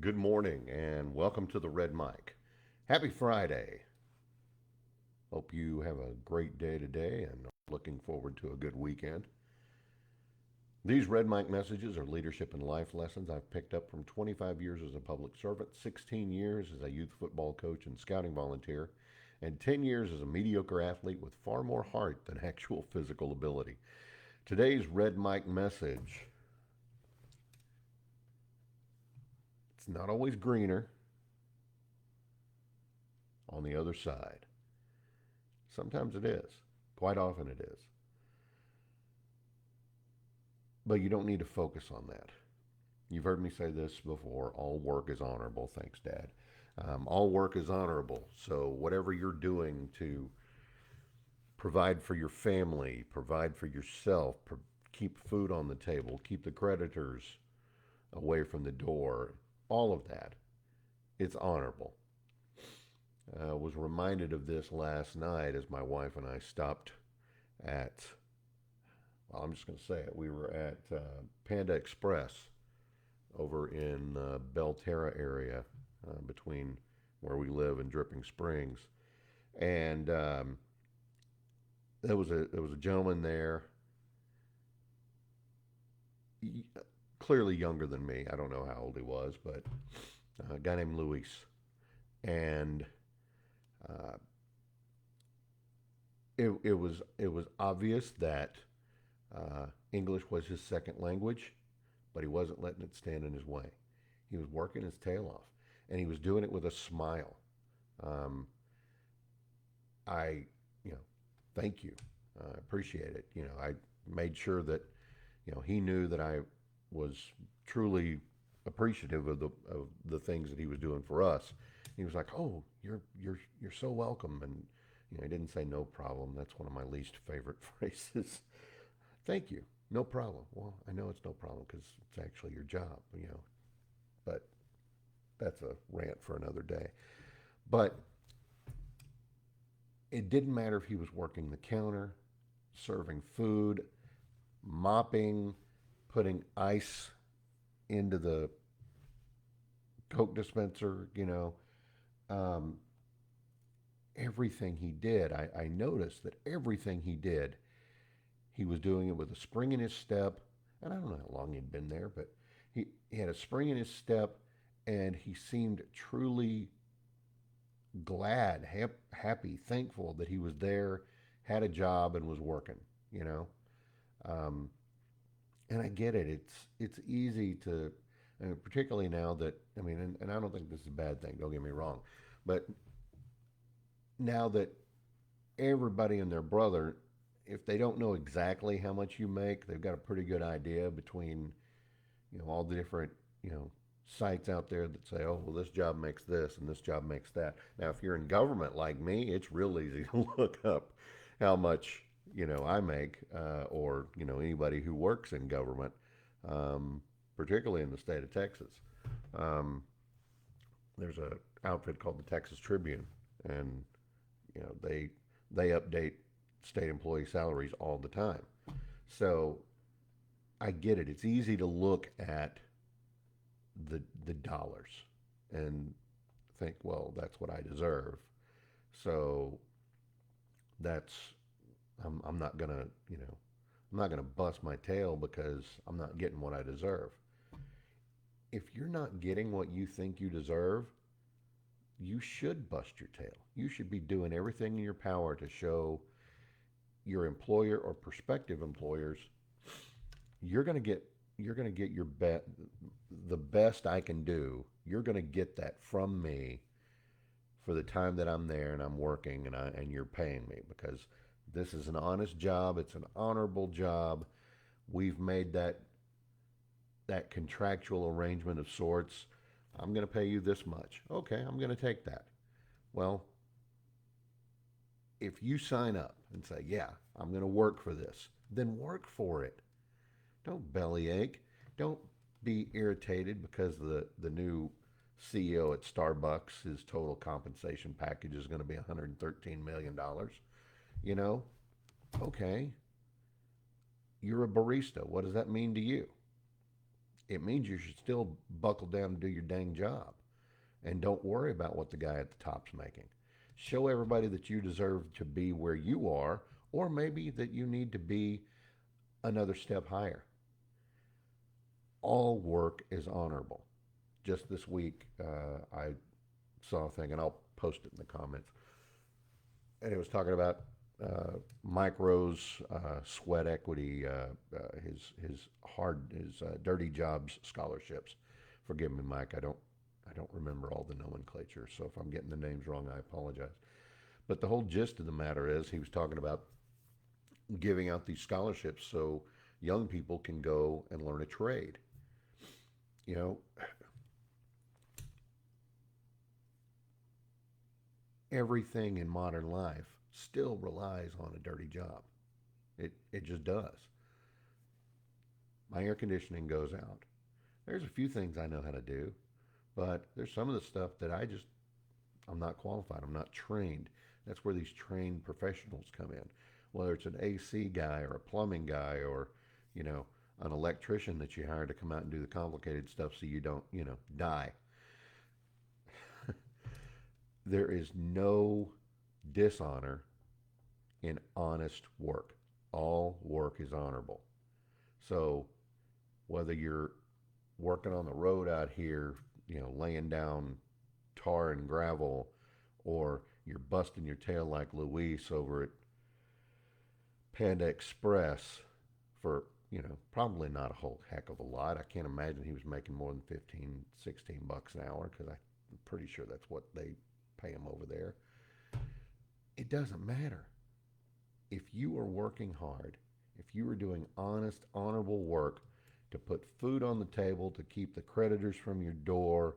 Good morning and welcome to the Red Mic. Happy Friday. Hope you have a great day today and are looking forward to a good weekend. These Red Mic messages are leadership and life lessons I've picked up from 25 years as a public servant, 16 years as a youth football coach and scouting volunteer, and 10 years as a mediocre athlete with far more heart than actual physical ability. Today's Red Mic message, it's not always greener on the other side. Sometimes it is. Quite often it is. But you don't need to focus on that. You've heard me say this before, all work is honorable. Thanks, Dad. All work is honorable. So, whatever you're doing to provide for your family, provide for yourself, keep food on the table, keep the creditors away from the door, all of that, it's honorable. I was reminded of this last night as my wife and I stopped at, well, I'm just going to say it. We were at Panda Express over in Belterra area between where we live and Dripping Springs, and there was a gentleman there, clearly younger than me. I don't know how old he was, but a guy named Luis, and uh, it was obvious that English was his second language, but he wasn't letting it stand in his way. He was working his tail off, and he was doing it with a smile. Um, I, you know, thank you. I appreciate it. I made sure that he knew that I was truly appreciative of the things that he was doing for us. He was like, "Oh, you're so welcome," and he didn't say no problem. That's one of my least favorite phrases. Thank you, no problem. Well, I know it's no problem because it's actually your job. But that's a rant for another day. But it didn't matter if he was working the counter, serving food, mopping, putting ice into the Coke dispenser, um, everything he did, I noticed that everything he did, he was doing it with a spring in his step. And I don't know how long he'd been there, but he had a spring in his step and he seemed truly glad, happy, thankful that he was there, had a job, and was working, you know? Um, and I get it. It's easy to, and particularly now that and I don't think this is a bad thing. Don't get me wrong, but now that everybody and their brother, if they don't know exactly how much you make, they've got a pretty good idea between all the different you know sites out there that say, oh well, this job makes this and this job makes that. Now, if you're in government like me, it's real easy to look up how much I make, or anybody who works in government, um, particularly in the state of Texas. Um, there's a outfit called the Texas Tribune, and they update state employee salaries all the time. So I get it. It's easy to look at the dollars and think, well, that's what I deserve. So that's I'm not gonna I'm not gonna bust my tail because I'm not getting what I deserve. If you're not getting what you think you deserve, you should bust your tail. You should be doing everything in your power to show your employer or prospective employers you're going to get your the best I can do. You're going to get that from me for the time that I'm there and I'm working, and you're paying me because this is an honest job. It's an honorable job. We've made that contractual arrangement of sorts. I'm going to pay you this much. Okay, I'm going to take that. Well, if you sign up and say, "Yeah, I'm going to work for this," then work for it. Don't bellyache. Don't be irritated because the new CEO at Starbucks, his total compensation package is going to be $113 million. You know, okay, you're a barista. What does that mean to you? it means you should still buckle down and do your dang job. And don't worry about what the guy at the top's making. Show everybody that you deserve to be where you are, or maybe that you need to be another step higher. All work is honorable. Just this week, I saw a thing, and I'll post it in the comments, and it was talking about Mike Rowe's sweat equity, his dirty jobs scholarships. Forgive me, Mike. I don't remember all the nomenclature, so if I'm getting the names wrong, I apologize. But the whole gist of the matter is, he was talking about giving out these scholarships so young people can go and learn a trade. You know, everything in modern life still relies on a dirty job. It just does. My air conditioning goes out. There's a few things I know how to do, but there's some of the stuff that I'm not qualified. I'm not trained. That's where these trained professionals come in. Whether it's an AC guy or a plumbing guy or, you know, an electrician that you hire to come out and do the complicated stuff so you don't, die. There is no dishonor in honest work. All work is honorable. So whether you're working on the road out here, laying down tar and gravel, or you're busting your tail like Luis over at Panda Express for, probably not a whole heck of a lot. I can't imagine he was making more than 15, 16 bucks an hour, because I'm pretty sure that's what they pay him over there. It doesn't matter. If you are working hard, if you are doing honest, honorable work to put food on the table, to keep the creditors from your door,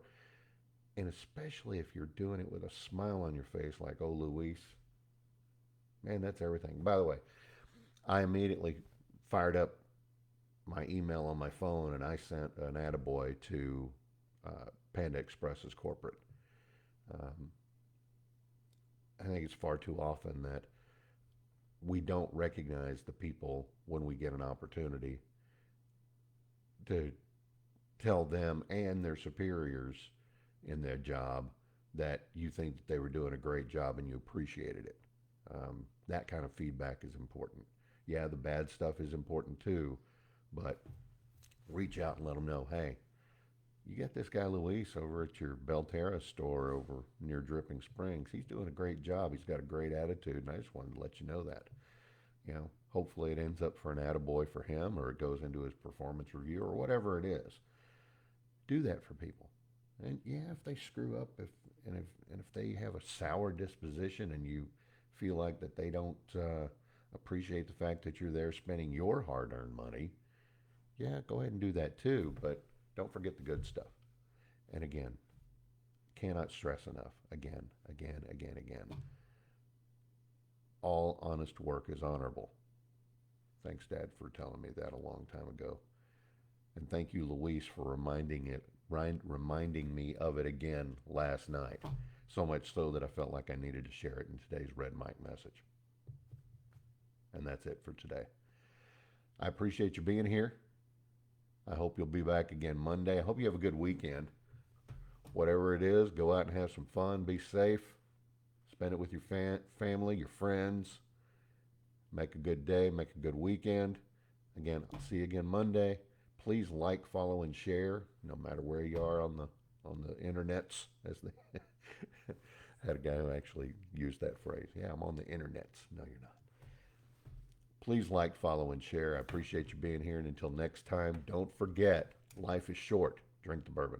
and especially if you're doing it with a smile on your face like, oh, Luis, man, that's everything. By the way, I immediately fired up my email on my phone, and I sent an attaboy to Panda Express's corporate. I think it's far too often that we don't recognize the people when we get an opportunity to tell them and their superiors in their job that you think that they were doing a great job and you appreciated it. That kind of feedback is important. Yeah, the bad stuff is important too, but reach out and let them know, hey, you got this guy Luis over at your Belterra store over near Dripping Springs. He's doing a great job. He's got a great attitude, and I just wanted to let you know that. Hopefully it ends up for an attaboy for him, or it goes into his performance review, or whatever it is. Do that for people. And yeah, if they screw up, if they have a sour disposition, and you feel like that they don't appreciate the fact that you're there spending your hard-earned money, yeah, go ahead and do that too. But don't forget the good stuff. And again, cannot stress enough. Again. All honest work is honorable. Thanks, Dad, for telling me that a long time ago. And thank you, Luis, for reminding me of it again last night. So much so that I felt like I needed to share it in today's Red Mike message. And that's it for today. I appreciate you being here. I hope you'll be back again Monday. I hope you have a good weekend. Whatever it is, go out and have some fun. Be safe. Spend it with your family, your friends. Make a good day. Make a good weekend. Again, I'll see you again Monday. Please like, follow, and share, no matter where you are on the internets. As they had a guy who actually used that phrase. Yeah, I'm on the internets. No, you're not. Please like, follow, and share. I appreciate you being here. And until next time, don't forget, life is short. Drink the bourbon.